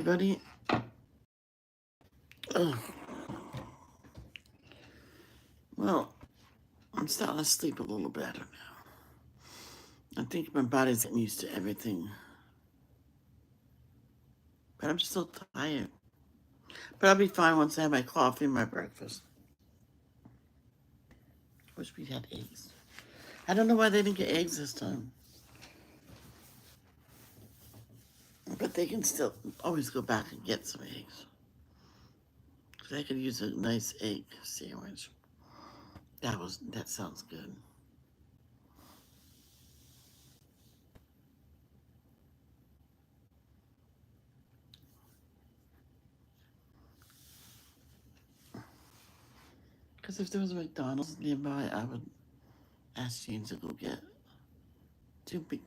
Everybody, ugh. Well, I'm starting to sleep a little better now. I think my body's getting used to everything, but I'm still tired. But I'll be fine once I have my coffee and my breakfast. Wish we had eggs. I don't know why they didn't get eggs this time, but they can still always go back and get some eggs. Cause I could use a nice egg sandwich. That sounds good. Because if there was a McDonald's nearby, I would ask James to go get two big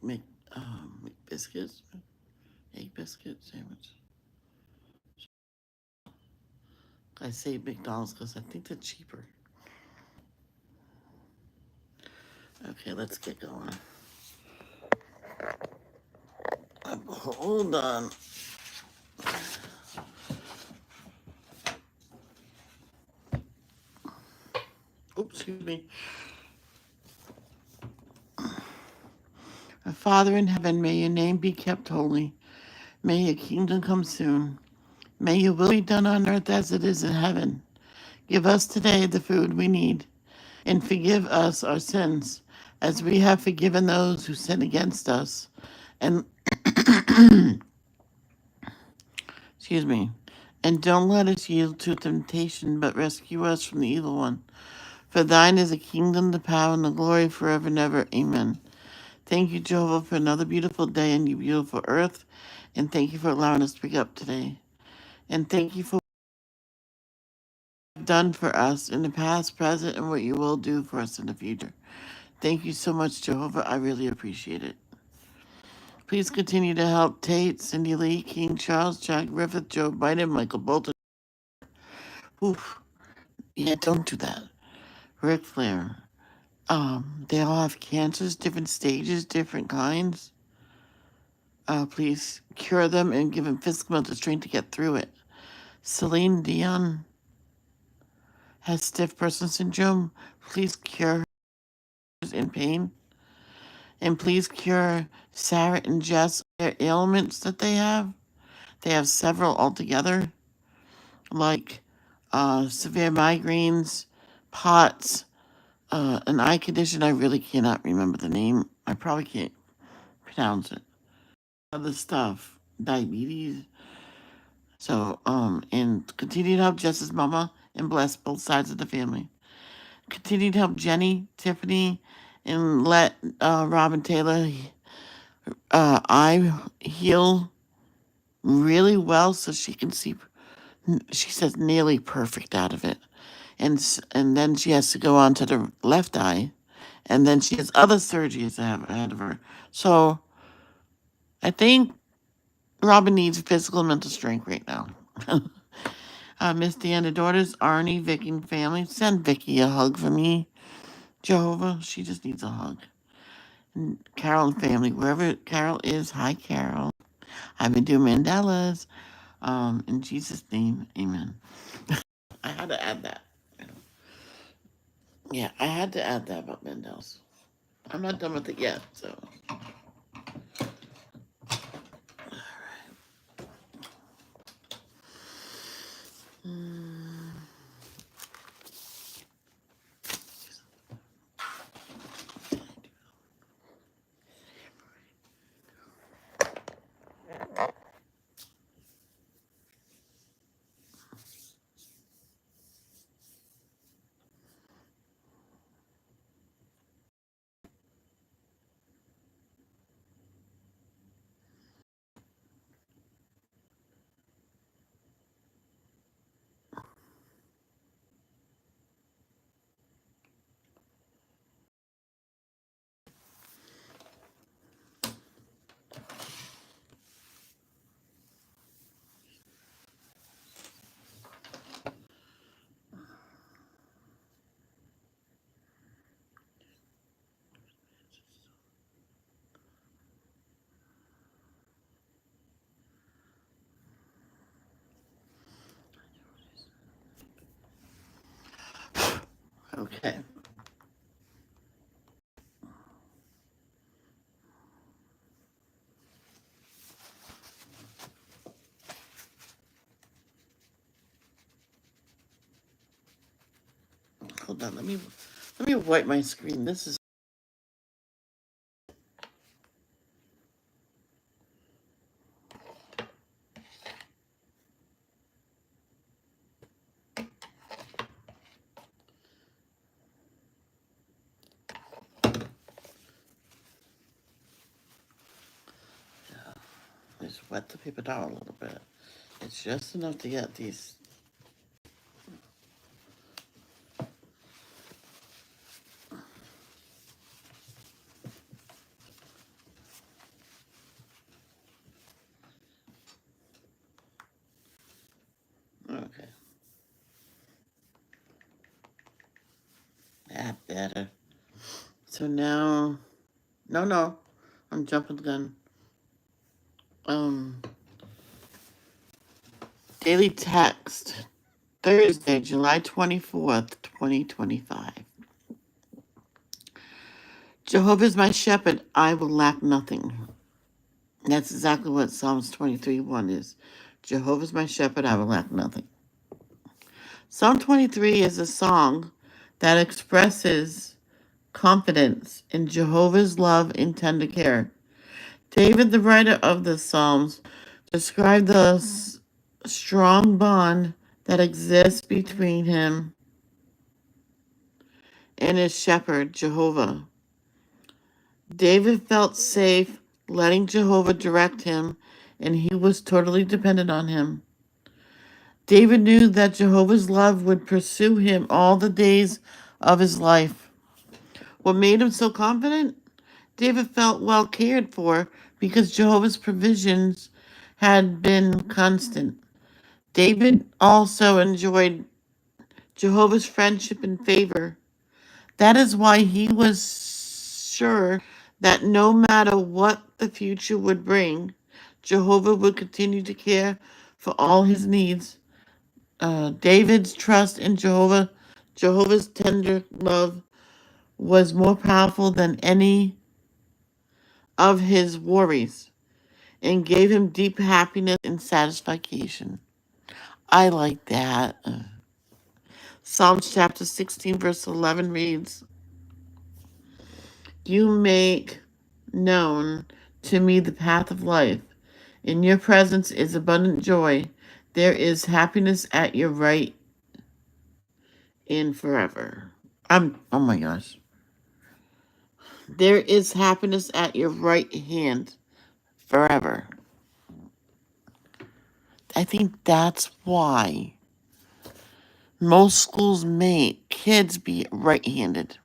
biscuits, egg biscuit sandwich. I say McDonald's because I think they're cheaper. Okay, let's get going. Hold on. Oops, excuse me. Our Father in heaven, may your name be kept holy. May your kingdom come soon. May your will be done on earth as it is in heaven. Give us today the food we need, and forgive us our sins, as we have forgiven those who sin against us. And excuse me. And don't let us yield to temptation, but rescue us from the evil one. For thine is the kingdom, the power, and the glory forever and ever. Amen. Thank you, Jehovah, for another beautiful day on your beautiful earth. And thank you for allowing us to wake up today. And thank you for what you've done for us in the past, present, and what you will do for us in the future. Thank you so much, Jehovah. I really appreciate it. Please continue to help Tate, Cindy Lee, King Charles, Jack Griffith, Joe Biden, Michael Bolton. Oof. Yeah, don't do that. Ric Flair. They all have cancers, different stages, different kinds. Please cure them and give them physical mental strength to get through it. Celine Dion has stiff person syndrome. Please cure her who's in pain. And please cure Sarah and Jess their ailments that they have. They have several altogether, like severe migraines, POTS, an eye condition. I really cannot remember the name. I probably can't pronounce it. Other stuff, diabetes. So, and continue to help Jess's mama and bless both sides of the family. Continue to help Jenny, Tiffany, and let Robin Taylor eye heal really well so she can see, she says, nearly perfect out of it. And then she has to go on to the left eye, and then she has other surgeries ahead of her. So I think Robin needs physical and mental strength right now. Miss Deanna daughters, Arnie, Vicky, and family. Send Vicky a hug for me. Jehovah, she just needs a hug. And Carol and family, wherever Carol is, hi Carol. I've been doing Mandela's. In Jesus' name, amen. I had to add that. Yeah, I had to add that about Mandela's. I'm not done with it yet, so. Okay. Hold on, let me wipe my screen. This is just wet the paper down a little bit. It's just enough to get these. Okay. That better. So now, no, I'm jumping the gun. Daily text, Thursday, July 24th, 2025. Jehovah is my shepherd, I will lack nothing. That's exactly what Psalms 23:1 is. Jehovah is my shepherd, I will lack nothing. Psalm 23 is a song that expresses confidence in Jehovah's love and tender care. David, the writer of the Psalms, described the strong bond that exists between him and his shepherd, Jehovah. David felt safe letting Jehovah direct him, and he was totally dependent on him. David knew that Jehovah's love would pursue him all the days of his life. What made him so confident? David felt well cared for because Jehovah's provisions had been constant. David also enjoyed Jehovah's friendship and favor. That is why he was sure that no matter what the future would bring, Jehovah would continue to care for all his needs. David's trust in Jehovah's tender love, was more powerful than any of his worries and gave him deep happiness and satisfaction. I like that. Psalms chapter 16, verse 11 reads, You make known to me the path of life. In your presence is abundant joy. There is happiness at your right and forever. Oh my gosh. There is happiness at your right hand forever. I think that's why most schools make kids be right-handed.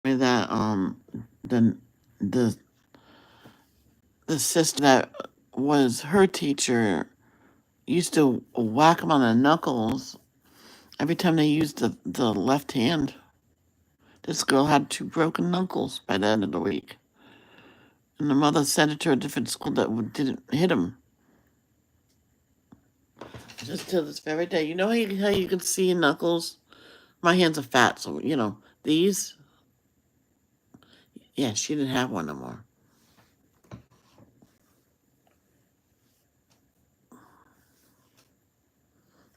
That the the the sister that was her teacher used to whack them on the knuckles every time they used the left hand. This girl had 2 broken knuckles by the end of the week. And the mother sent her to a different school that didn't hit him. Just till this very day. You know how you can see knuckles? My hands are fat, so, these. Yeah, she didn't have one no more.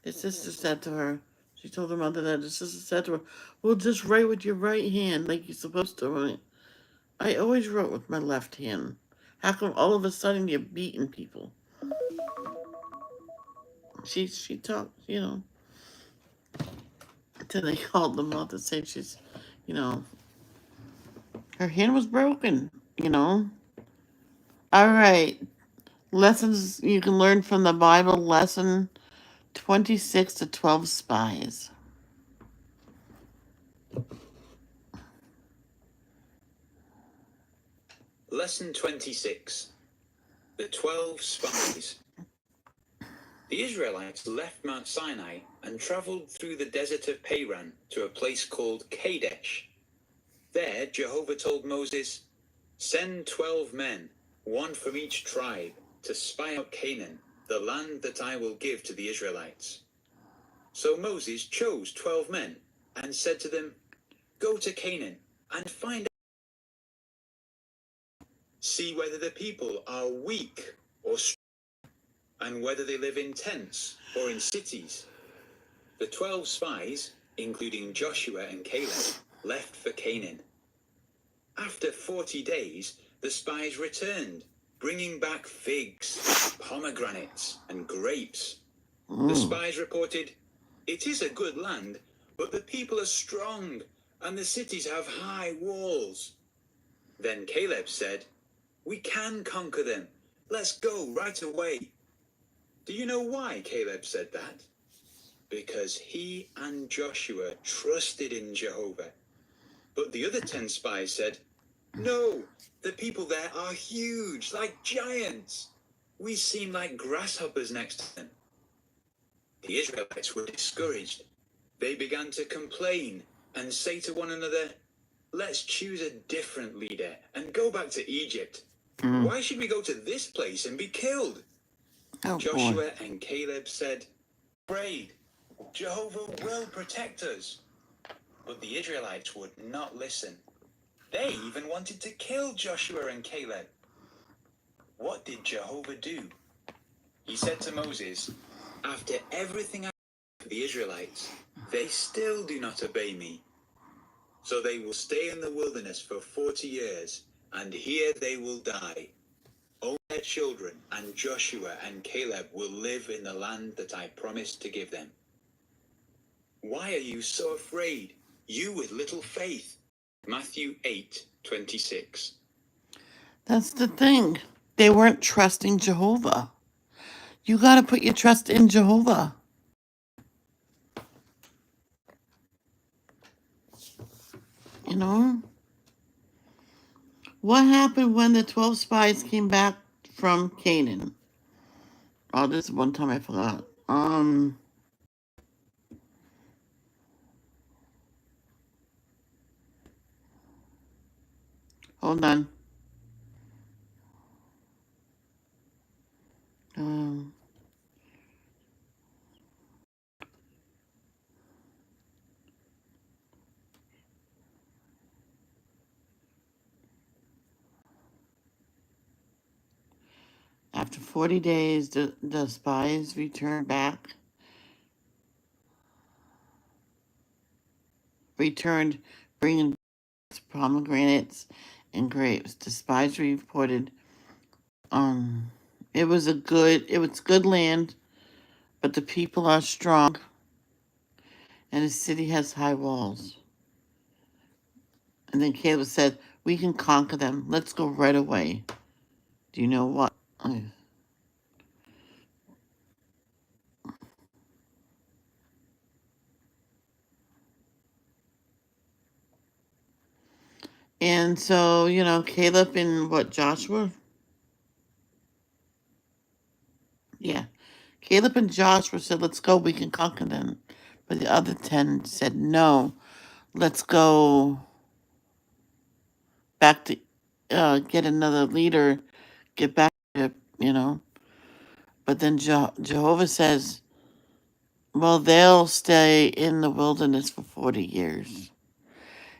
His sister said to her, she told her mother that his sister said to her, well, just write with your right hand like you're supposed to. I always wrote with my left hand. How come all of a sudden you're beating people? She talked, until they called the mother saying she's, her hand was broken. All right. Lessons you can learn from the Bible, lesson 26 to 12 spies. Lesson 26. The 12 Spies. The Israelites left Mount Sinai and traveled through the desert of Paran to a place called Kadesh. There, Jehovah told Moses, Send 12 men, one from each tribe, to spy out Canaan, the land that I will give to the Israelites. So Moses chose 12 men and said to them, Go to Canaan and find out. See whether the people are weak or strong, and whether they live in tents or in cities. The 12 spies, including Joshua and Caleb, left for Canaan. After 40 days, the spies returned, bringing back figs, pomegranates, and grapes. The spies reported, It is a good land, but the people are strong, and the cities have high walls. Then Caleb said, We can conquer them. Let's go right away. Do you know why Caleb said that? Because he and Joshua trusted in Jehovah. But the other 10 spies said, No, the people there are huge, like giants. We seem like grasshoppers next to them. The Israelites were discouraged. They began to complain and say to one another, Let's choose a different leader and go back to Egypt. Why should we go to this place and be killed? Joshua and Caleb said, Afraid, Jehovah will protect us. But the Israelites would not listen. They even wanted to kill Joshua and Caleb. What did Jehovah do? He said to Moses, After everything I did for the Israelites, they still do not obey me. So they will stay in the wilderness for 40 years, and here they will die. Only their children and Joshua and Caleb will live in the land that I promised to give them. Why are you so afraid, you with little faith? Matthew 8:26. That's the thing. They weren't trusting Jehovah. You got to put your trust in Jehovah. You know? What happened when the 12 spies came back from Canaan? Oh, this is one time I forgot. Hold on. After 40 days, the spies returned, bringing pomegranates and grapes. The spies reported, it was good land, but the people are strong, and the city has high walls. And then Caleb said, We can conquer them. Let's go right away. Do you know what? And so, Caleb and Joshua? Yeah. Caleb and Joshua said, Let's go, we can conquer them. But the other 10 said, No, let's go back to get another leader, get back to, But then Jehovah says, Well, they'll stay in the wilderness for 40 years,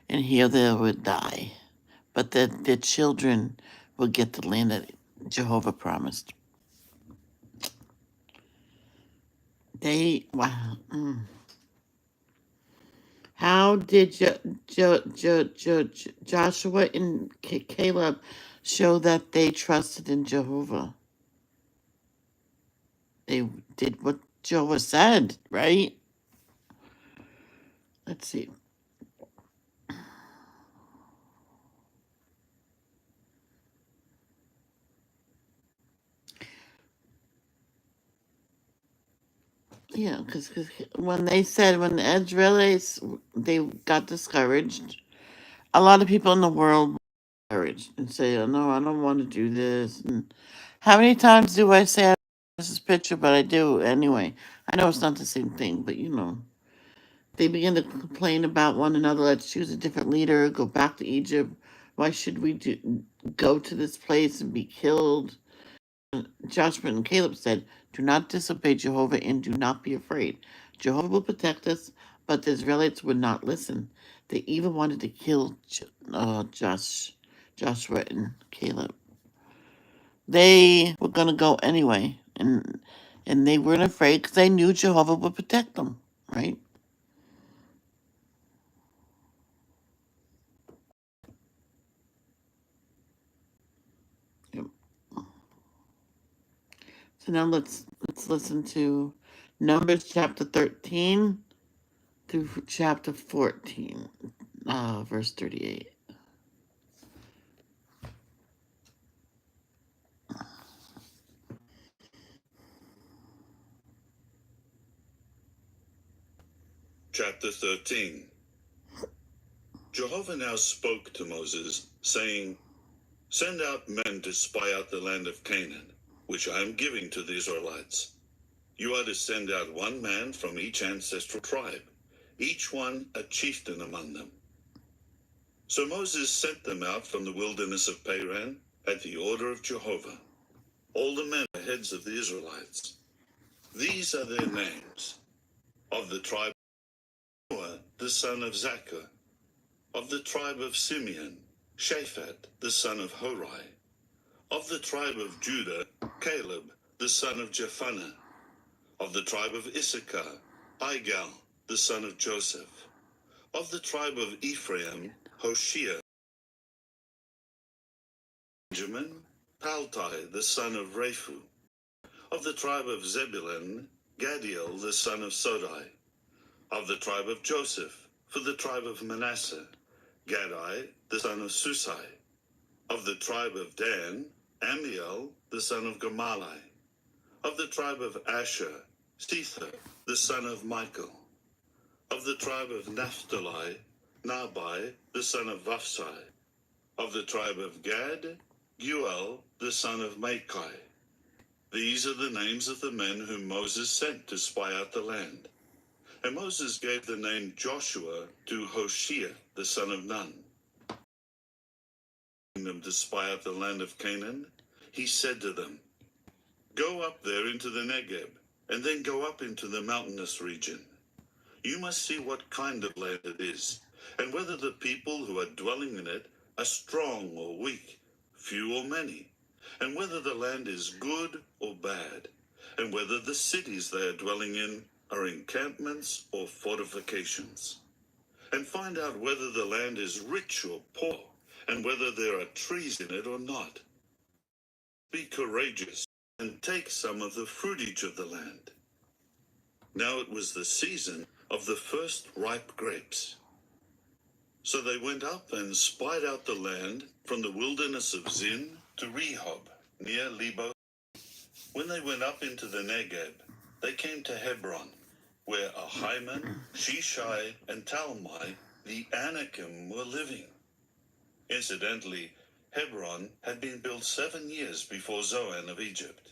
and here they would die. But their children will get the land that Jehovah promised. Wow. How did Joshua and Caleb show that they trusted in Jehovah? They did what Jehovah said, right? Let's see. Yeah, because when the Israelites, they got discouraged, a lot of people in the world were discouraged and say, oh, no, I don't want to do this. And how many times do I say I don't want this picture, but I do anyway? I know it's not the same thing, but they begin to complain about one another. Let's choose a different leader, go back to Egypt. Why should we go to this place and be killed? Joshua and Caleb said, "Do not disobey Jehovah and do not be afraid. Jehovah will protect us." But the Israelites would not listen. They even wanted to kill Joshua and Caleb. They were going to go anyway, and they weren't afraid because they knew Jehovah would protect them, right? Yep. So now let's listen to Numbers chapter 13 through chapter 14, verse 38. Chapter 13. Jehovah now spoke to Moses, saying, "Send out men to spy out the land of Canaan, which I am giving to the Israelites. You are to send out one man from each ancestral tribe, each one a chieftain among them." So Moses sent them out from the wilderness of Paran at the order of Jehovah. All the men are heads of the Israelites. These are their names. Of the tribe of Noah, the son of Zaccur. Of the tribe of Simeon, Shaphat, the son of Hori. Of the tribe of Judah, Caleb, the son of Jephunneh. Of the tribe of Issachar, Igal, the son of Joseph. Of the tribe of Ephraim, Hoshea. Benjamin, Paltai, the son of Raphu. Of the tribe of Zebulun, Gadiel, the son of Sodai. Of the tribe of Joseph, for the tribe of Manasseh, Gadai, the son of Susai. Of the tribe of Dan, Amiel, the son of Gamalai. Of the tribe of Asher, Sether, the son of Michael. Of the tribe of Naphtali, Nabai, the son of Vapsai. Of the tribe of Gad, Guel, the son of Machai. These are the names of the men whom Moses sent to spy out the land. And Moses gave the name Joshua to Hoshea, the son of Nun. Them to spy out the land of Canaan, he said to them, "Go up there into the Negeb, and then go up into the mountainous region. You must see what kind of land it is, and whether the people who are dwelling in it are strong or weak, few or many, and whether the land is good or bad, and whether the cities they are dwelling in are encampments or fortifications. And find out whether the land is rich or poor, and whether there are trees in it or not. Be courageous and take some of the fruitage of the land." Now it was the season of the first ripe grapes. So they went up and spied out the land from the wilderness of Zin to Rehob, near Lebo. When they went up into the Negeb, they came to Hebron, where Ahiman, Shishai, and Talmai, the Anakim, were living. Incidentally, Hebron had been built 7 years before Zoan of Egypt.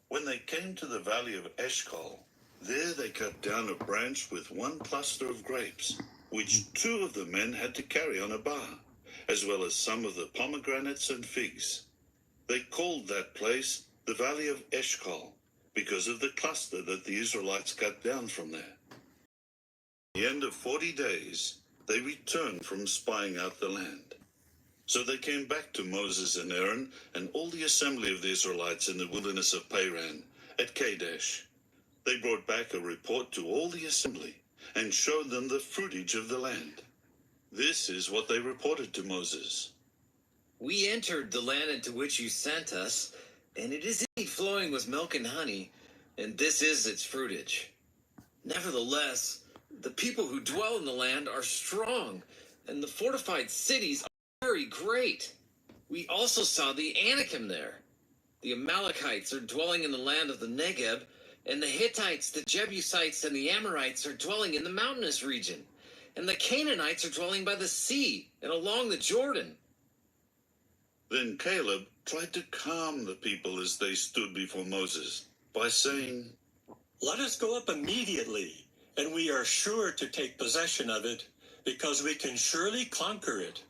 When they came to the valley of Eshcol, there they cut down a branch with one cluster of grapes, which 2 of the men had to carry on a bar, as well as some of the pomegranates and figs. They called that place the valley of Eshcol, because of the cluster that the Israelites cut down from there. At the end of 40 days, they returned from spying out the land. So they came back to Moses and Aaron and all the assembly of the Israelites in the wilderness of Paran at Kadesh. They brought back a report to all the assembly and showed them the fruitage of the land. This is what they reported to Moses. "We entered the land into which you sent us, and it is indeed flowing with milk and honey, and this is its fruitage. Nevertheless, the people who dwell in the land are strong, and the fortified cities are very great. We also saw the Anakim there. The Amalekites are dwelling in the land of the Negeb, and the Hittites, the Jebusites, and the Amorites are dwelling in the mountainous region, and the Canaanites are dwelling by the sea and along the Jordan." Then Caleb tried to calm the people as they stood before Moses by saying, "Let us go up immediately, and we are sure to take possession of it, because we can surely conquer it."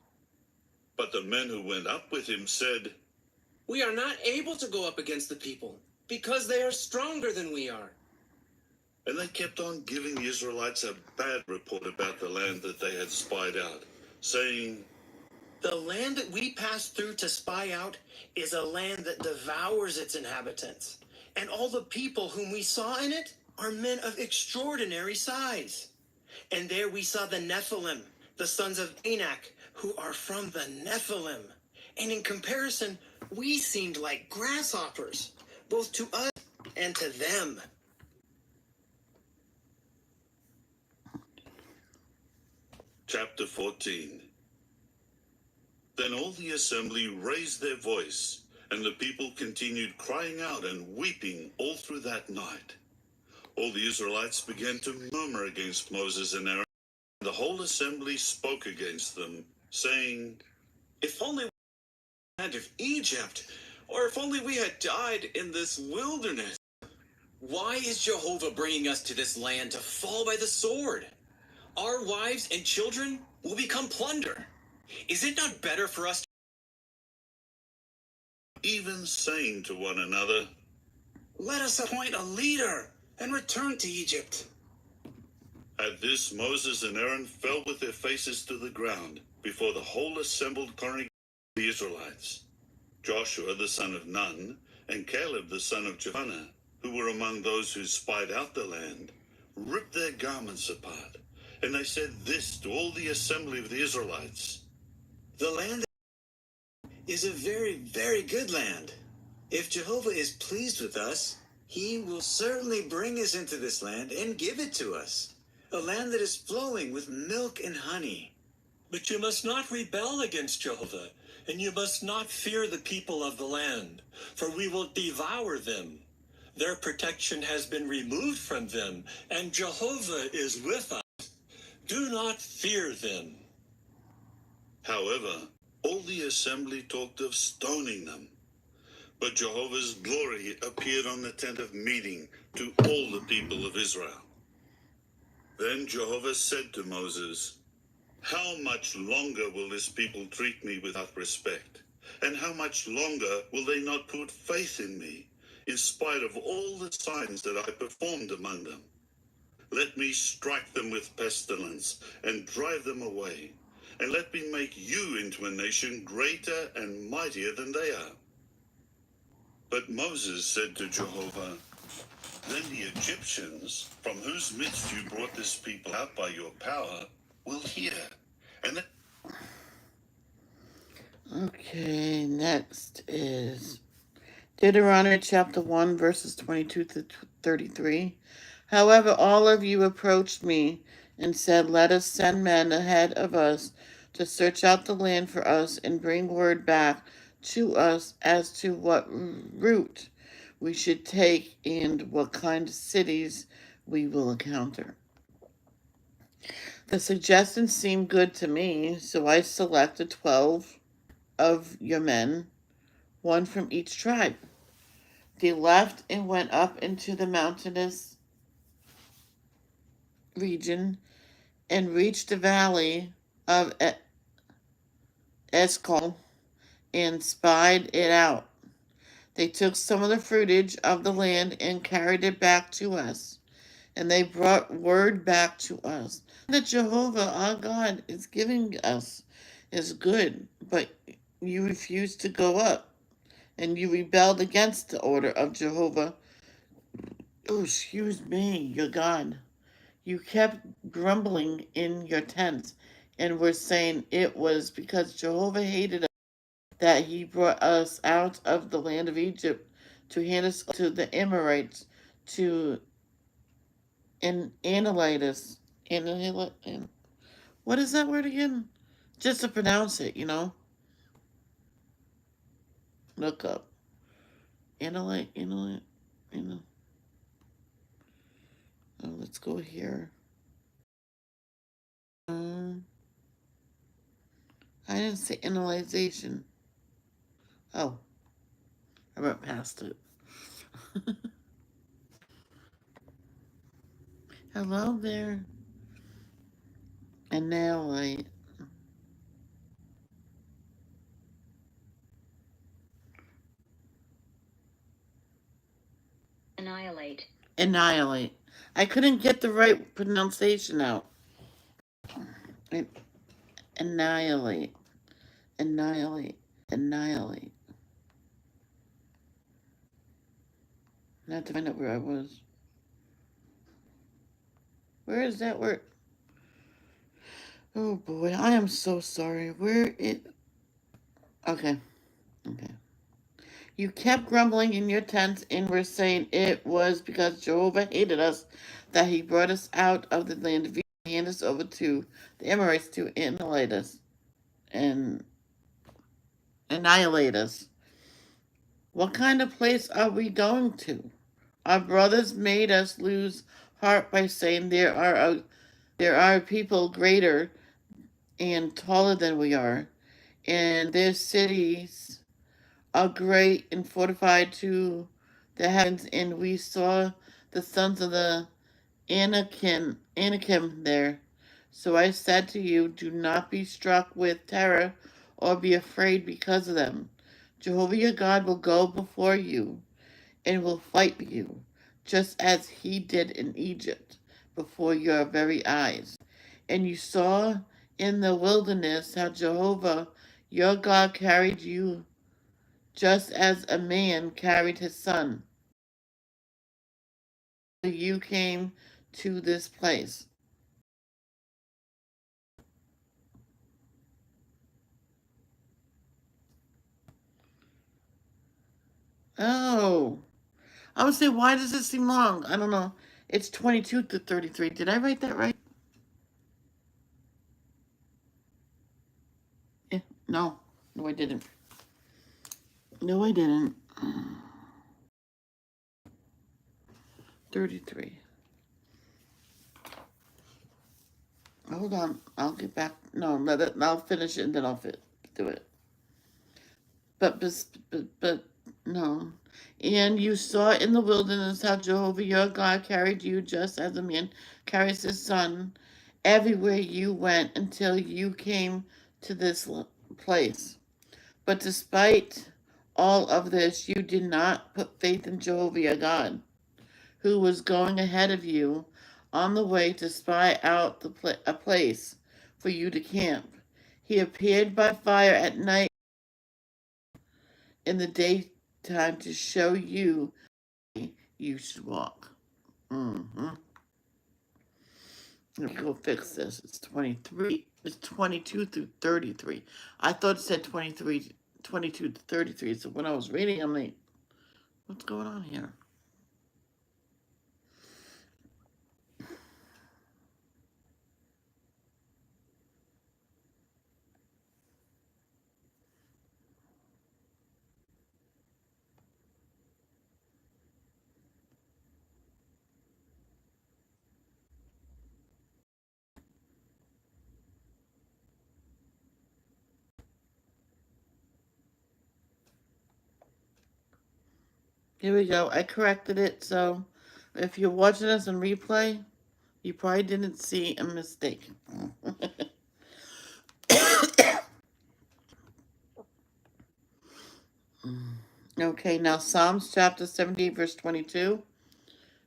But the men who went up with him said, We are not able to go up against the people because they are stronger than we are. And they kept on giving the Israelites a bad report about the land that they had spied out, saying, The land that we passed through to spy out is a land that devours its inhabitants, and all the people whom we saw in it are men of extraordinary size. And there we saw the Nephilim, the sons of Anak, who are from the Nephilim. And in comparison, we seemed like grasshoppers, both to us and to them. Chapter 14. Then all the assembly raised their voice, and the people continued crying out and weeping all through that night. All the Israelites began to murmur against Moses and Aaron. The whole assembly spoke against them, saying, If only we had land of Egypt, or if only we had died in this wilderness. Why is Jehovah bringing us to this land to fall by the sword? Our wives and children will become plunder. Is it not better for us even saying to one another, Let us appoint a leader and return to Egypt. At this Moses and Aaron fell with their faces to the ground before the whole assembled congregation of the Israelites. Joshua the son of Nun and Caleb the son of Jephunneh, who were among those who spied out the land, ripped their garments apart, and they said this to all the assembly of the Israelites, The land is a very, very good land. If Jehovah is pleased with us, he will certainly bring us into this land and give it to us, a land that is flowing with milk and honey. But you must not rebel against Jehovah, and you must not fear the people of the land, for we will devour them. Their protection has been removed from them, and Jehovah is with us. Do not fear them. However, all the assembly talked of stoning them. But Jehovah's glory appeared on the tent of meeting to all the people of Israel. Then Jehovah said to Moses, How much longer will this people treat me without respect? And how much longer will they not put faith in me, in spite of all the signs that I performed among them? Let me strike them with pestilence and drive them away, and let me make you into a nation greater and mightier than they are. But Moses said to Jehovah, Then the Egyptians, from whose midst you brought this people out by your power, will hear. And Okay, next is Deuteronomy chapter 1, verses 22 to 33. However, all of you approached me and said, Let us send men ahead of us to search out the land for us and bring word back to us as to what route we should take and what kind of cities we will encounter. The suggestion seemed good to me, so I selected 12 of your men, one from each tribe. They left and went up into the mountainous region and reached the valley of Eshcol and spied it out. They took some of the fruitage of the land and carried it back to us, and they brought word back to us that Jehovah our God is giving us is good, but you refused to go up, and you rebelled against the order of Jehovah. Oh, excuse me, your God. You kept grumbling in your tents and were saying it was because Jehovah hated us that he brought us out of the land of Egypt to hand us to the Amorites, to annihilate us. What is that word again? Just to pronounce it, Look up. Annihilate. Oh, let's go here. I didn't say analyzation. Oh, I went past it. Hello there. Annihilate. Annihilate. Annihilate. I couldn't get the right pronunciation out. Annihilate. Annihilate. Annihilate. I have to find out where I was. Where is that word? Oh boy, I am so sorry. Where it? Okay. Okay. You kept grumbling in your tents and were saying it was because Jehovah hated us that he brought us out of the land of Egypt and handed us over to the Amorites to annihilate us and annihilate us. What kind of place are we going to? Our brothers made us lose heart by saying there are people greater and taller than we are, and their cities are great and fortified to the heavens, and we saw the sons of the Anakim there. So I said to you, do not be struck with terror or be afraid because of them. Jehovah your God will go before you and will fight for you, just as he did in Egypt before your very eyes. And you saw in the wilderness how Jehovah your God carried you just as a man carried his son. You came to this place. Oh, I would say, why does it seem long? I don't know. It's 22 to 33. Did I write that right? Yeah. No. No, I didn't. No, I didn't. 33. Hold on. I'll get back. No, I'll finish it and then I'll do it. But, no. And you saw in the wilderness how Jehovah your God carried you just as a man carries his son everywhere you went until you came to this place. But despite all of this, you did not put faith in Jehovah your God, who was going ahead of you on the way to spy out a place for you to camp. He appeared by fire at night in the daytime to show you you should walk. Mm-hmm. Let me go fix this. It's 23. It's 22 through 33. I thought it said 22 to 33. So when I was reading, I'm like, what's going on here? Here we go. I corrected it. So if you're watching us on replay, you probably didn't see a mistake. Okay, now Psalms chapter 78, verse 22.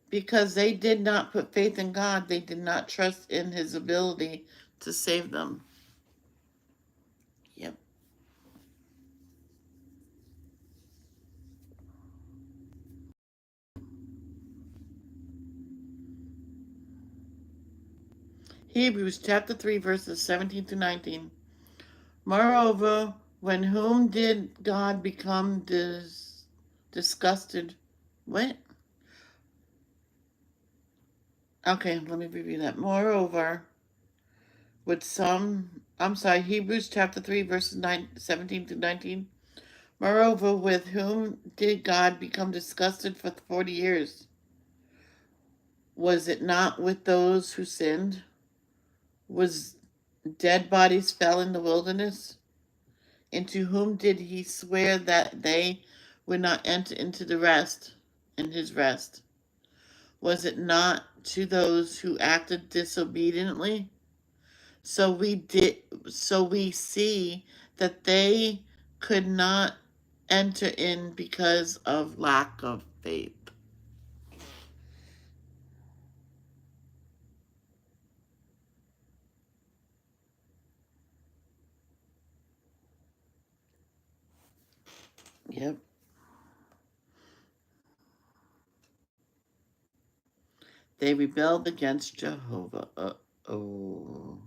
Because they did not put faith in God, they did not trust in his ability to save them. Yep. Hebrews chapter 3, verses 17 to 19. Moreover, when whom did God become disgusted? What? Okay, let me review that. Moreover, with Hebrews chapter 3, verses 17 to 19. Moreover, with whom did God become disgusted for 40 years? Was it not with those who sinned? Was dead bodies fell in the wilderness? And to whom did he swear that they would not enter into his rest? Was it not to those who acted disobediently? So we see that they could not enter in because of lack of faith. Yep. They rebelled against Jehovah. Uh-oh.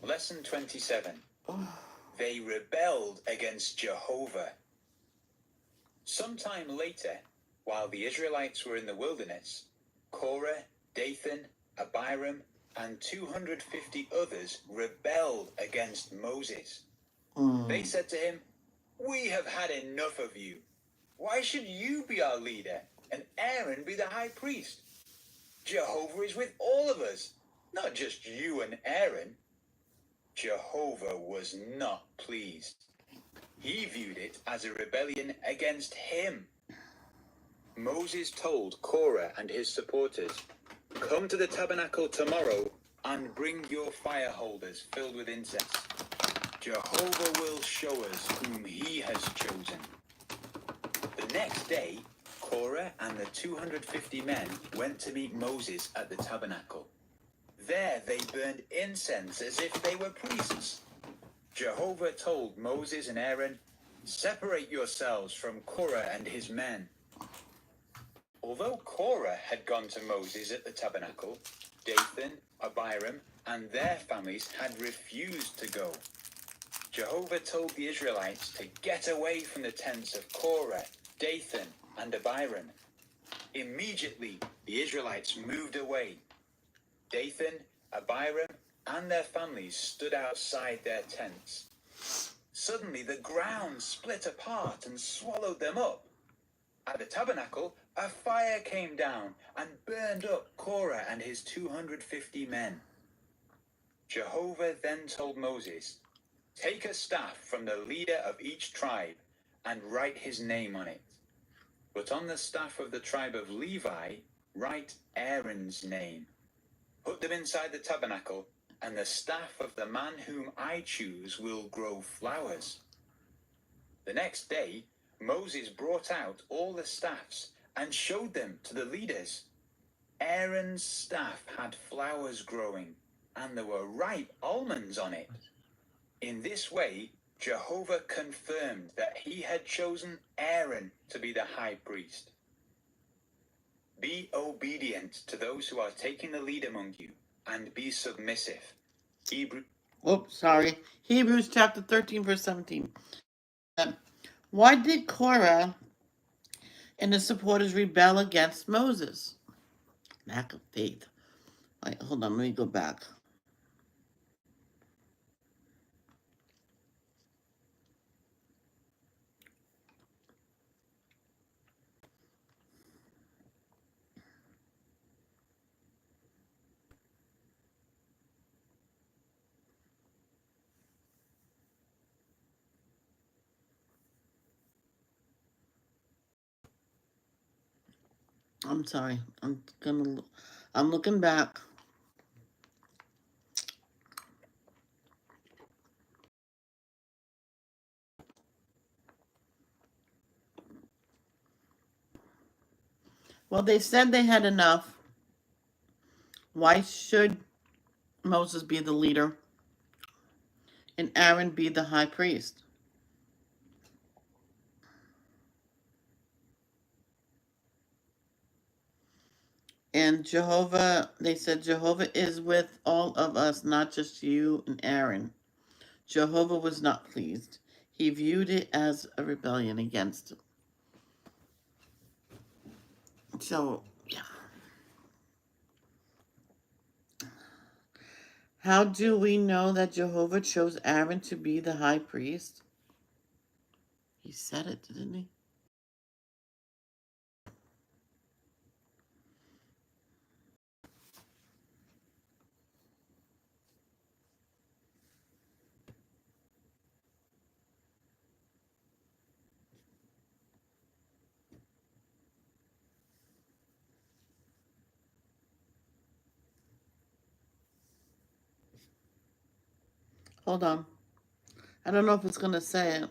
Lesson 27. Oh. They rebelled against Jehovah. Sometime later, while the Israelites were in the wilderness, Korah, Dathan, Abiram, and 250 others rebelled against Moses. They said to him, "We have had enough of you. Why should you be our leader and Aaron be the high priest? Jehovah is with all of us, not just you and Aaron." Jehovah was not pleased. He viewed it as a rebellion against him. Moses told Korah and his supporters, "Come to the tabernacle tomorrow and bring your fire holders filled with incense. Jehovah will show us whom he has chosen." The next day, Korah and the 250 men went to meet Moses at the tabernacle. There they burned incense as if they were priests. Jehovah told Moses and Aaron, "Separate yourselves from Korah and his men." Although Korah had gone to Moses at the tabernacle, Dathan, Abiram, and their families had refused to go. Jehovah told the Israelites to get away from the tents of Korah, Dathan, and Abiram. Immediately, the Israelites moved away. Dathan, Abiram, and their families stood outside their tents. Suddenly, the ground split apart and swallowed them up. At the tabernacle, a fire came down and burned up Korah and his 250 men. Jehovah then told Moses, "Take a staff from the leader of each tribe and write his name on it. But on the staff of the tribe of Levi, write Aaron's name. Put them inside the tabernacle, and the staff of the man whom I choose will grow flowers." The next day, Moses brought out all the staffs and showed them to the leaders. Aaron's staff had flowers growing, and there were ripe almonds on it. In this way, Jehovah confirmed that he had chosen Aaron to be the high priest. Be obedient to those who are taking the lead among you, and be submissive. Hebrews chapter 13, verse 17. Why did Korah and his supporters rebel against Moses? Lack of faith. Wait, hold on, let me go back. I'm sorry. I'm looking back. Well, they said they had enough. Why should Moses be the leader and Aaron be the high priest? And they said Jehovah is with all of us, not just you and Aaron. Jehovah was not pleased. He viewed it as a rebellion against him. So, yeah. How do we know that Jehovah chose Aaron to be the high priest? He said it, didn't he? Hold on. I don't know if it's going to say it.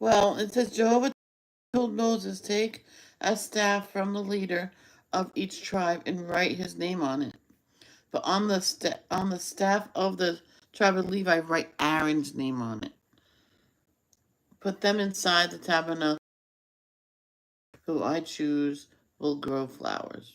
Well, it says Jehovah told Moses, take a staff from the leader of each tribe and write his name on it. But on the staff of the tribe of Levi, write Aaron's name on it. Put them inside the tabernacle. Who I choose will grow flowers.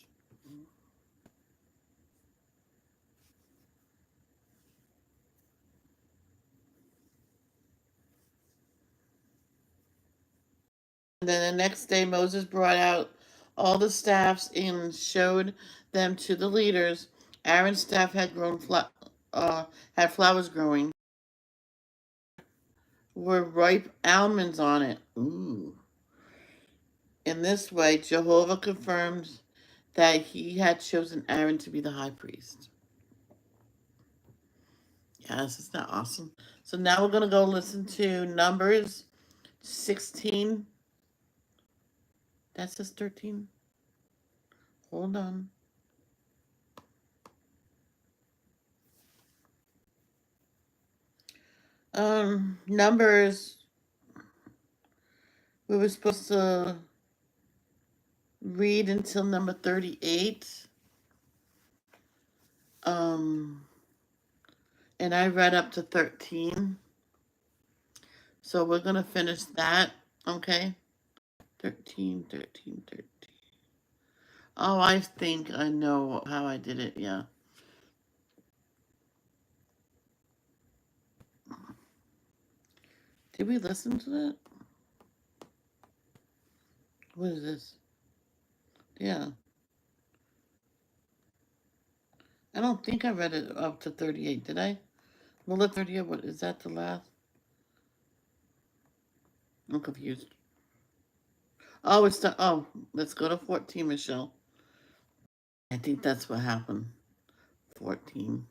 And then the next day Moses brought out all the staffs and showed them to the leaders. Aaron's staff had had flowers growing. Were ripe almonds on it. Ooh. In this way, Jehovah confirmed that he had chosen Aaron to be the high priest. Yes, isn't that awesome? So now we're going to go listen to Numbers 16. That says 13. Hold on. Numbers, we were supposed to read until number 38. And I read up to 13. So we're going to finish that, okay? 13. Oh, I think I know how I did it, yeah. Did we listen to that? What is this? Yeah. I don't think I read it up to 38, did I? Well, at 38, what, is that the last? I'm confused. Oh, it's the, oh, let's go to 14, Michelle. I think that's what happened. 14.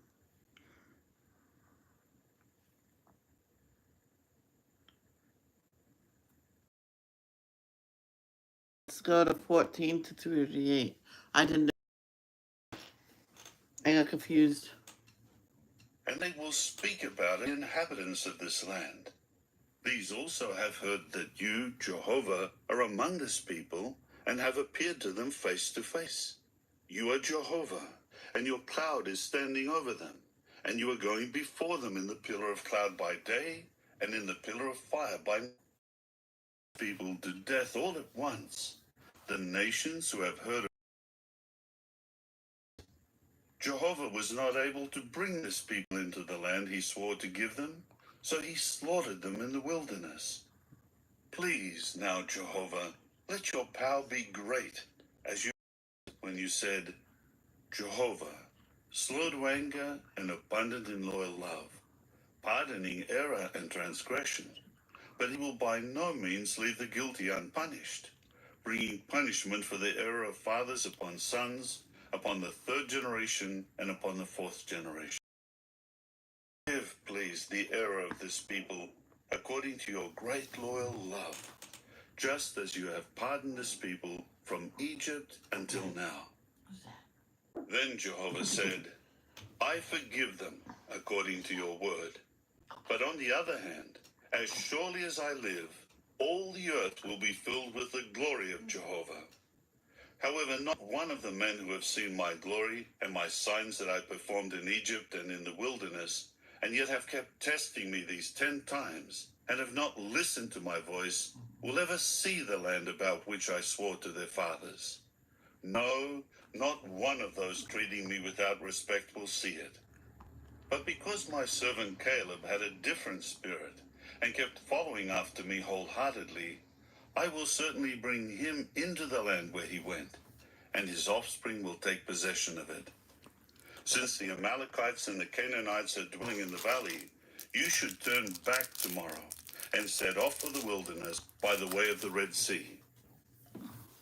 Let's go to 14 to 38. I didn't, I got confused. And they will speak about the inhabitants of this land. These also have heard that you, Jehovah, are among this people, and have appeared to them face to face. You are Jehovah, and your cloud is standing over them, and you are going before them in the pillar of cloud by day, and in the pillar of fire by night. People to death all at once. The nations who have heard of Jehovah was not able to bring this people into the land he swore to give them, so he slaughtered them in the wilderness. Please now, Jehovah, let your power be great, as you when you said, Jehovah, slow to anger and abundant in loyal love, pardoning error and transgression, but he will by no means leave the guilty unpunished, bringing punishment for the error of fathers upon sons, upon the third generation and upon the fourth generation. Forgive, please, the error of this people according to your great loyal love, just as you have pardoned this people from Egypt until now. Then Jehovah said, I forgive them according to your word. But on the other hand, as surely as I live, all the earth will be filled with the glory of Jehovah. However, not one of the men who have seen my glory and my signs that I performed in Egypt and in the wilderness, and yet have kept testing me these 10 times, and have not listened to my voice, will ever see the land about which I swore to their fathers. No, not one of those treating me without respect will see it. But because my servant Caleb had a different spirit, and kept following after me wholeheartedly, I will certainly bring him into the land where he went, and his offspring will take possession of it. Since the Amalekites and the Canaanites are dwelling in the valley, you should turn back tomorrow, and set off for the wilderness by the way of the Red Sea.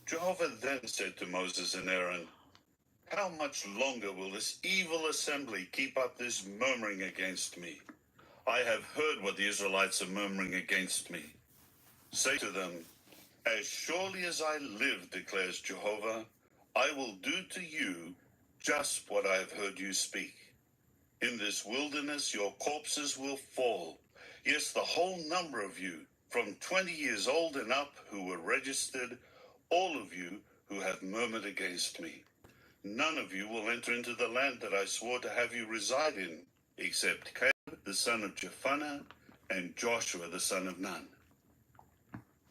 Jehovah then said to Moses and Aaron, how much longer will this evil assembly keep up this murmuring against me? I have heard what the Israelites are murmuring against me. Say to them, as surely as I live, declares Jehovah, I will do to you just what I have heard you speak. In this wilderness your corpses will fall, yes, the whole number of you, from 20 years old and up who were registered, all of you who have murmured against me. None of you will enter into the land that I swore to have you reside in, except Caleb the son of Jephunneh and Joshua the son of Nun.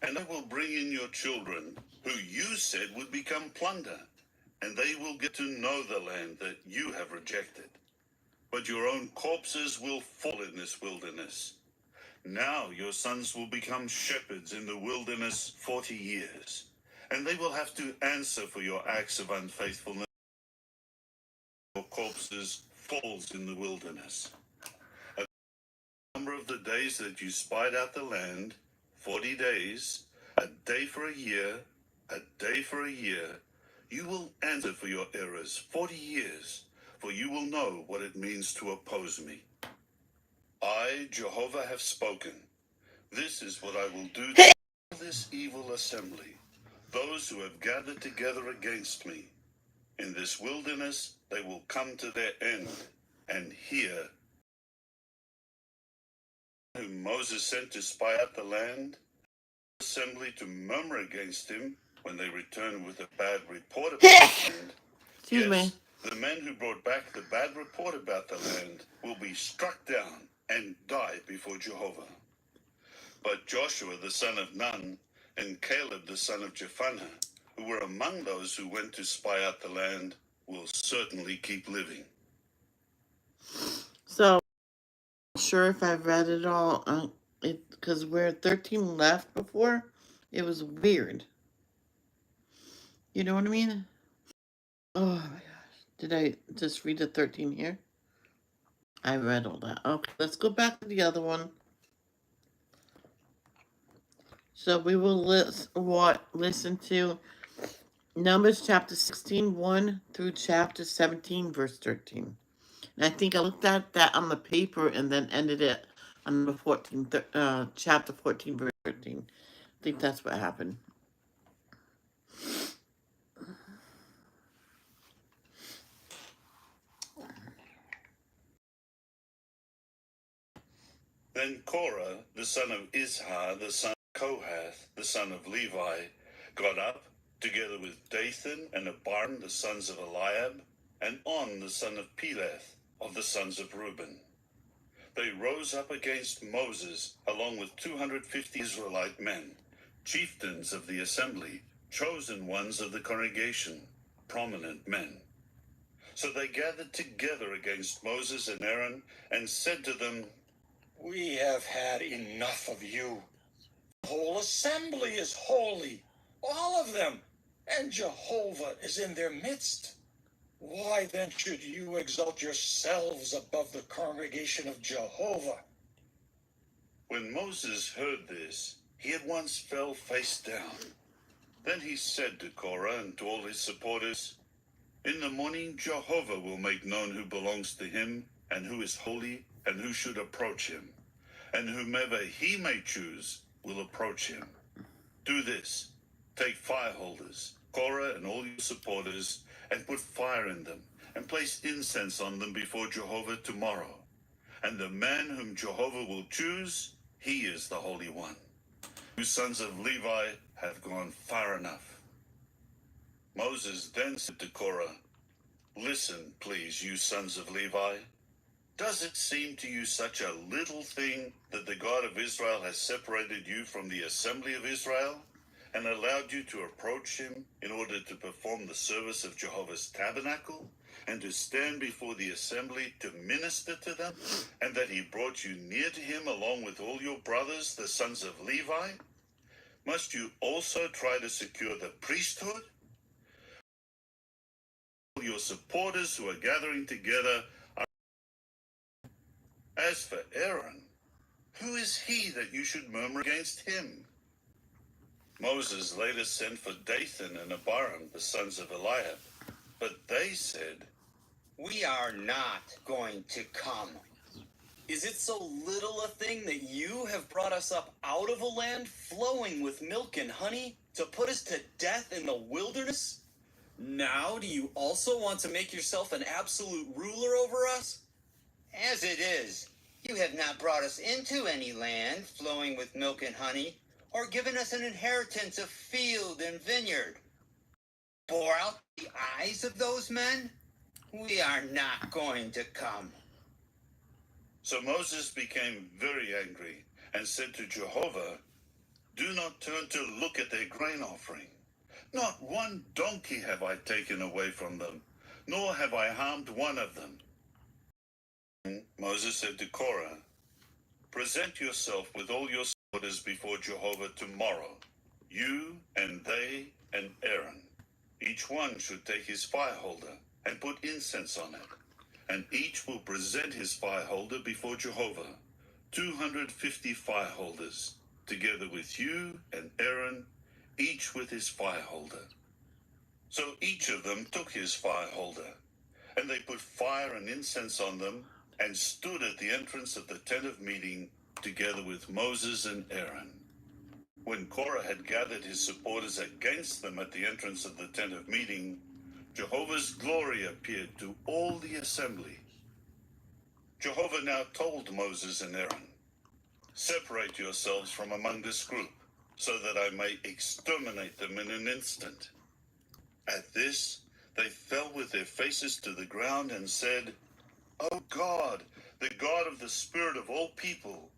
And I will bring in your children, who you said would become plunder, and they will get to know the land that you have rejected. But your own corpses will fall in this wilderness. Now your sons will become shepherds in the wilderness 40 years, and they will have to answer for your acts of unfaithfulness. Your corpses falls in the wilderness. At the number of the days that you spied out the land, 40 days, a day for a year, a day for a year, you will answer for your errors 40 years, for you will know what it means to oppose me. I, Jehovah, have spoken. This is what I will do to this evil assembly, those who have gathered together against me. In this wilderness they will come to their end, and here whom Moses sent to spy out the land, assembly to murmur against him when they return with a bad report about the land. Excuse me. The men who brought back the bad report about the land will be struck down and die before Jehovah. But Joshua the son of Nun and Caleb the son of Jephunneh, who were among those who went to spy out the land, will certainly keep living. So, I'm not sure if I've read it all, because we're 13 left before. It was weird. You know what I mean? Oh my gosh. Did I just read the 13 here? I read all that. Okay, let's go back to the other one. So we will listen to Numbers chapter 16, 1 through chapter 17, verse 13. And I think I looked at that on the paper and then ended it on number 14, chapter 14, verse 13. I think that's what happened. Then Korah, the son of Izhar, the son of Kohath, the son of Levi, got up, together with Dathan and Abiram, the sons of Eliab, and On, the son of Peleth, of the sons of Reuben. They rose up against Moses, along with 250 Israelite men, chieftains of the assembly, chosen ones of the congregation, prominent men. So they gathered together against Moses and Aaron, and said to them, "We have had enough of you. The whole assembly is holy, all of them, and Jehovah is in their midst. Why then should you exalt yourselves above the congregation of Jehovah?" When Moses heard this, he at once fell face down. Then he said to Korah and to all his supporters, "In the morning Jehovah will make known who belongs to him, and who is holy, and who should approach him. And whomever he may choose will approach him. Do this, take fire holders, Korah and all your supporters, and put fire in them, and place incense on them before Jehovah tomorrow. And the man whom Jehovah will choose, he is the Holy One. You sons of Levi have gone far enough." Moses then said to Korah, "Listen, please, you sons of Levi. Does it seem to you such a little thing that the God of Israel has separated you from the assembly of Israel and allowed you to approach him in order to perform the service of Jehovah's tabernacle and to stand before the assembly to minister to them, and that he brought you near to him along with all your brothers, the sons of Levi? Must you also try to secure the priesthood? Your supporters who are gathering together are... As for Aaron, who is he that you should murmur against him?" Moses later sent for Dathan and Abiram, the sons of Eliab, but they said, "We are not going to come. Is it so little a thing that you have brought us up out of a land flowing with milk and honey to put us to death in the wilderness? Now do you also want to make yourself an absolute ruler over us?" As it is, you You have not brought us into any land flowing with milk and honey, or given us an inheritance of field and vineyard. Bore out the eyes of those men? We are not going to come. So Moses became very angry and said to Jehovah, "Do not turn to look at their grain offering. Not one donkey have I taken away from them, nor have I harmed one of them." Moses said to Korah, "Present yourself with all your supporters before Jehovah tomorrow, you and they and Aaron. Each one should take his fire holder and put incense on it, and each will present his fire holder before Jehovah, 250 fire holders, together with you and Aaron, each with his fire holder." So each of them took his fire holder, and they put fire and incense on them, and stood at the entrance of the tent of meeting, together with Moses and Aaron. When Korah had gathered his supporters against them at the entrance of the tent of meeting, Jehovah's glory appeared to all the assembly. Jehovah now told Moses and Aaron, "Separate yourselves from among this group, so that I may exterminate them in an instant." At this, they fell with their faces to the ground and said, "O God, the God of the spirit of all people,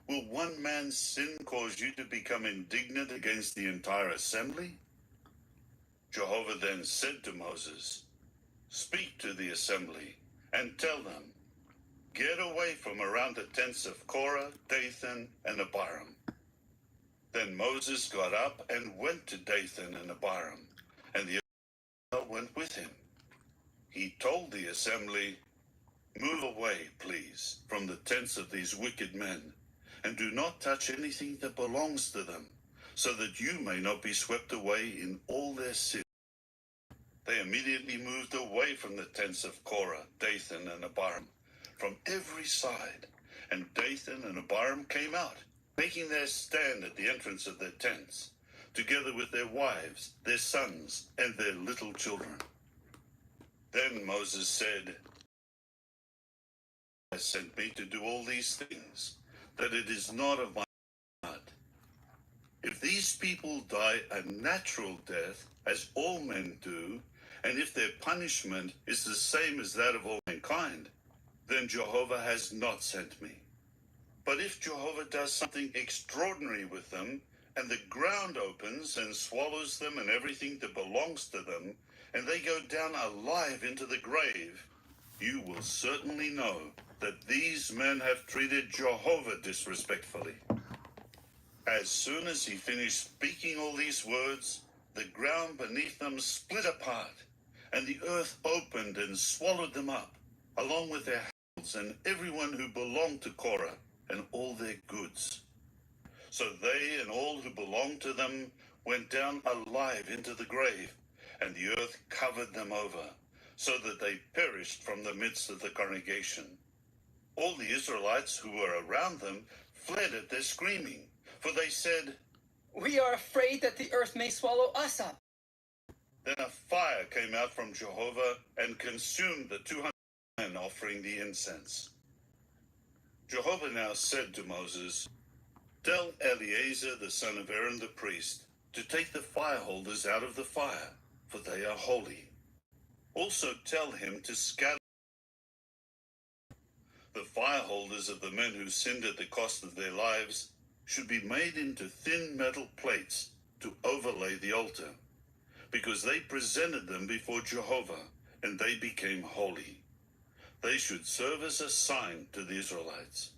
will one man's sin cause you to become indignant against the entire assembly?" Jehovah then said to Moses, "Speak to the assembly and tell them, 'Get away from around the tents of Korah, Dathan, and Abiram.'" Then Moses got up and went to Dathan and Abiram, and the Israel went with him. He told the assembly, "Move away, please, from the tents of these wicked men, and do not touch anything that belongs to them, so that you may not be swept away in all their sins." They immediately moved away from the tents of Korah, Dathan, and Abiram, from every side, and Dathan and Abiram came out, making their stand at the entrance of their tents, together with their wives, their sons, and their little children. Then Moses said, "Has sent me to do all these things, that it is not of my heart. If these people die a natural death, as all men do, and if their punishment is the same as that of all mankind, then Jehovah has not sent me. But if Jehovah does something extraordinary with them, and the ground opens and swallows them and everything that belongs to them, and they go down alive into the grave, you will certainly know that these men have treated Jehovah disrespectfully." As soon as he finished speaking all these words, the ground beneath them split apart, and the earth opened and swallowed them up, along with their houses and everyone who belonged to Korah and all their goods. So they and all who belonged to them went down alive into the grave, and the earth covered them over, so that they perished from the midst of the congregation. All the Israelites who were around them fled at their screaming, for they said, "We are afraid that the earth may swallow us up." Then a fire came out from Jehovah and consumed the 200 men offering the incense. Jehovah now said to Moses, "Tell Eleazar the son of Aaron the priest to take the fire holders out of the fire, for they are holy. Also tell him to scatter the fire holders of the men who sinned at the cost of their lives should be made into thin metal plates to overlay the altar, because they presented them before Jehovah, and they became holy. They should serve as a sign to the Israelites."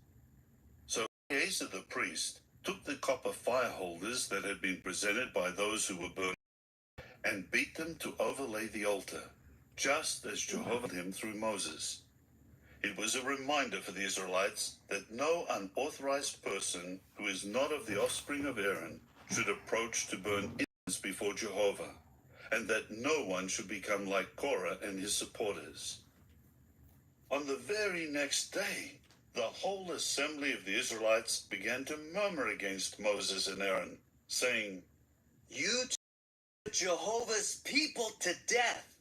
So Eleazar the priest took the copper fire holders that had been presented by those who were burned and beat them to overlay the altar, just as Jehovah told him through Moses. It was a reminder for the Israelites that no unauthorized person who is not of the offspring of Aaron should approach to burn incense before Jehovah, and that no one should become like Korah and his supporters. On the very next day, the whole assembly of the Israelites began to murmur against Moses and Aaron, saying, "You put Jehovah's people to death."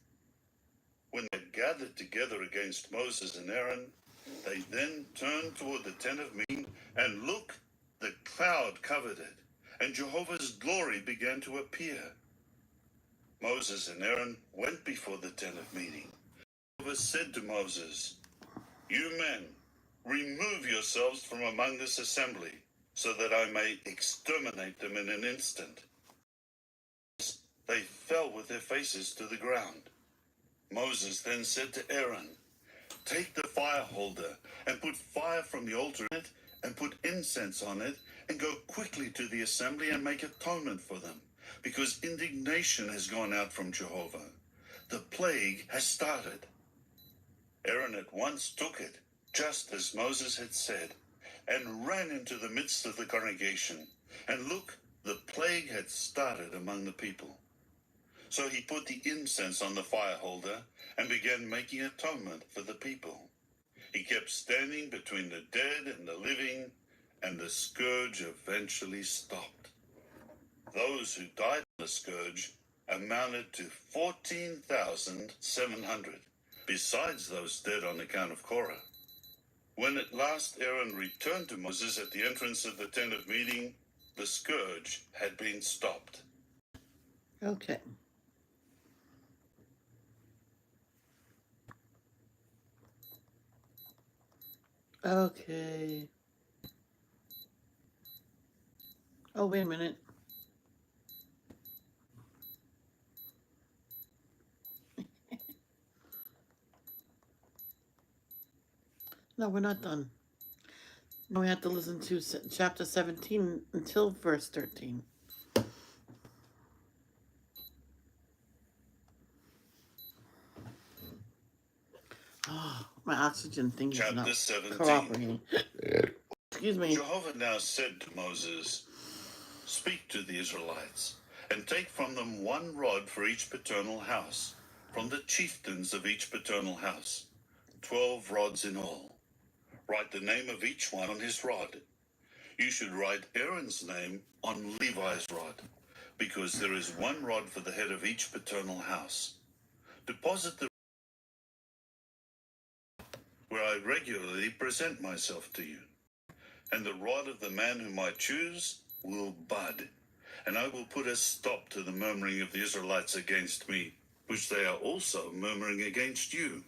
When they gathered together against Moses and Aaron, They then turned toward the tent of meeting, and look, the cloud covered it, and Jehovah's glory began to appear. Moses and Aaron went before the tent of meeting. Jehovah said to Moses, "You men, remove yourselves from among this assembly, so that I may exterminate them in an instant." They fell with their faces to the ground. Moses then said to Aaron, "Take the fire holder and put fire from the altar in it and put incense on it and go quickly to the assembly and make atonement for them, because indignation has gone out from Jehovah. The plague has started." Aaron at once took it, just as Moses had said, and ran into the midst of the congregation. And look, the plague had started among the people. So he put the incense on the fire holder and began making atonement for the people. He kept standing between the dead and the living, and the scourge eventually stopped. Those who died from the scourge amounted to 14,700, besides those dead on account of Korah. When at last Aaron returned to Moses at the entrance of the tent of meeting, the scourge had been stopped. Okay. Okay. Oh, wait a minute. No, we're not done. No, we have to listen to chapter 17 until verse 13. Oh, my oxygen thing is not Chapter 17. cooperating. Excuse me. Jehovah now said to Moses, "Speak to the Israelites, and take from them 1 rod for each paternal house, from the chieftains of each paternal house, 12 rods in all. Write the name of each one on his rod. You should write Aaron's name on Levi's rod, because there is 1 rod for the head of each paternal house. Deposit the where I regularly present myself to you. And the rod of the man whom I choose will bud, and I will put a stop to the murmuring of the Israelites against me, which they are also murmuring against you."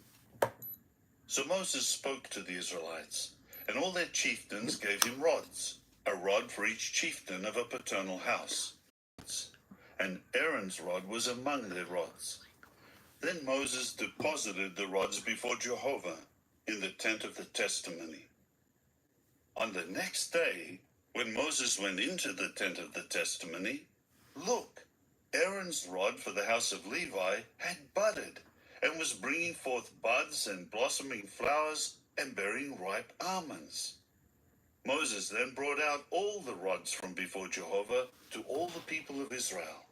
So Moses spoke to the Israelites, and all their chieftains gave him rods, a rod for each chieftain of a paternal house. And Aaron's rod was among their rods. Then Moses deposited the rods before Jehovah in the tent of the testimony. On the next day, when Moses went into the tent of the testimony, look, Aaron's rod for the house of Levi had budded and was bringing forth buds and blossoming flowers and bearing ripe almonds. Moses then brought out all the rods from before Jehovah to all the people of Israel.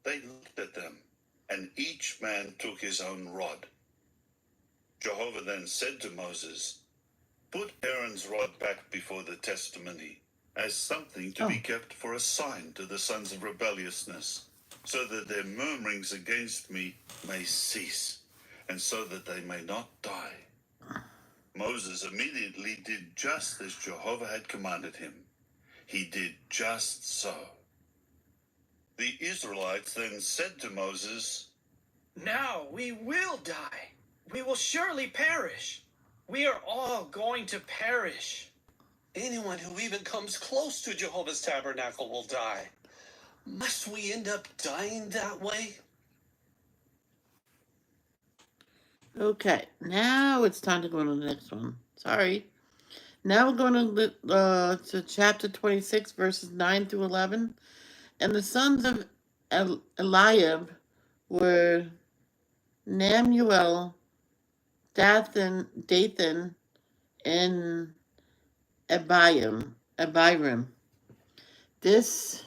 They looked at them, and each man took his own rod. Jehovah then said to Moses, "Put Aaron's rod back before the testimony as something to be kept for a sign to the sons of rebelliousness, so that their murmurings against me may cease, and so that they may not die." Moses immediately did just as Jehovah had commanded him. He did just so. The Israelites then said to Moses, Now we will die. We will surely perish. We are all going to perish. Anyone who even comes close to Jehovah's tabernacle will die. Must we end up dying that way? Okay, now it's time to go on to the next one. Sorry. Now we're going to chapter 26, verses 9 through 11. And the sons of Eliab were Nemuel, Dathan, and Abiram. This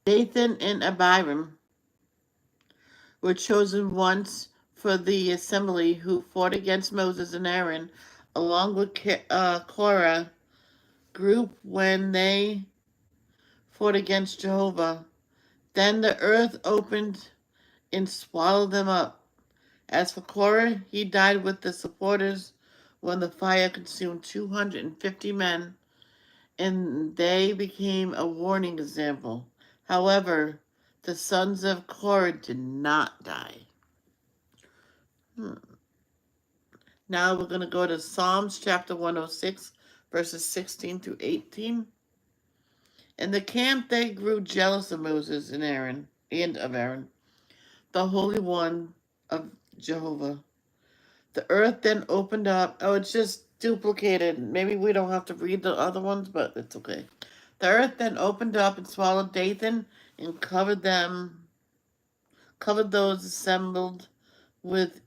Dathan and Abiram were chosen once for the assembly who fought against Moses and Aaron, along with Korah group when they fought against Jehovah. Then the earth opened and swallowed them up. As for Korah, he died with the supporters when the fire consumed 250 men, and they became a warning example. However, the sons of Korah did not die. Now we're going to go to Psalms chapter 106, verses 16 through 18. In the camp they grew jealous of Moses and Aaron, the Holy One of Jehovah. The earth then opened up. Oh, it's just duplicated. Maybe we don't have to read the other ones, but it's okay. The earth then opened up and swallowed Dathan and covered those assembled with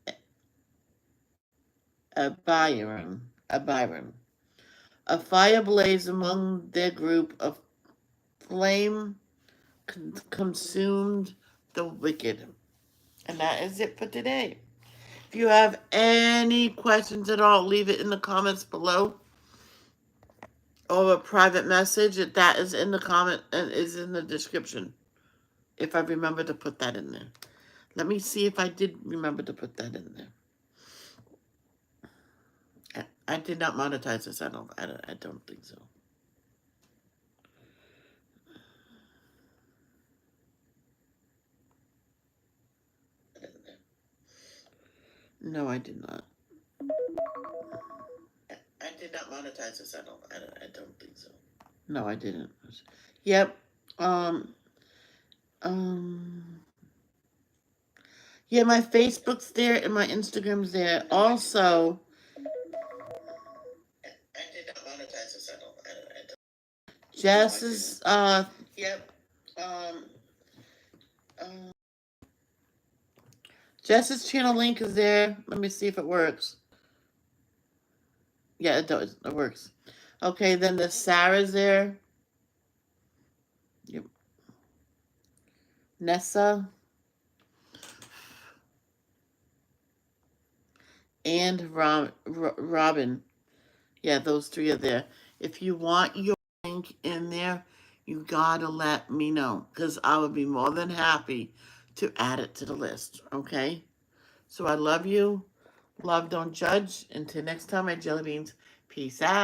Abiram. A fire blazed among their group. A flame consumed the wicked. And that is it for today. If you have any questions at all, leave it in the comments below. Or a private message, that is in the comment and is in the description. If I remember to put that in there. Let me see if I did remember to put that in there. I did not monetize this. I don't think so. No, I did not. I did not monetize this. I don't think so. No, I didn't. Yep. Yeah, my Facebook's there and my Instagram's there. Also, I did not monetize this. I don't. Jess's yep. Jess's channel link is there. Let me see if it works. Yeah, it does. It works. Okay, then the Sarah's there. Yep. Nessa. And Robin. Yeah, those three are there. If you want your link in there, you gotta let me know, because I would be more than happy to add it to the list, okay? So I love you. Love, don't judge. Until next time, my jelly beans. Peace out.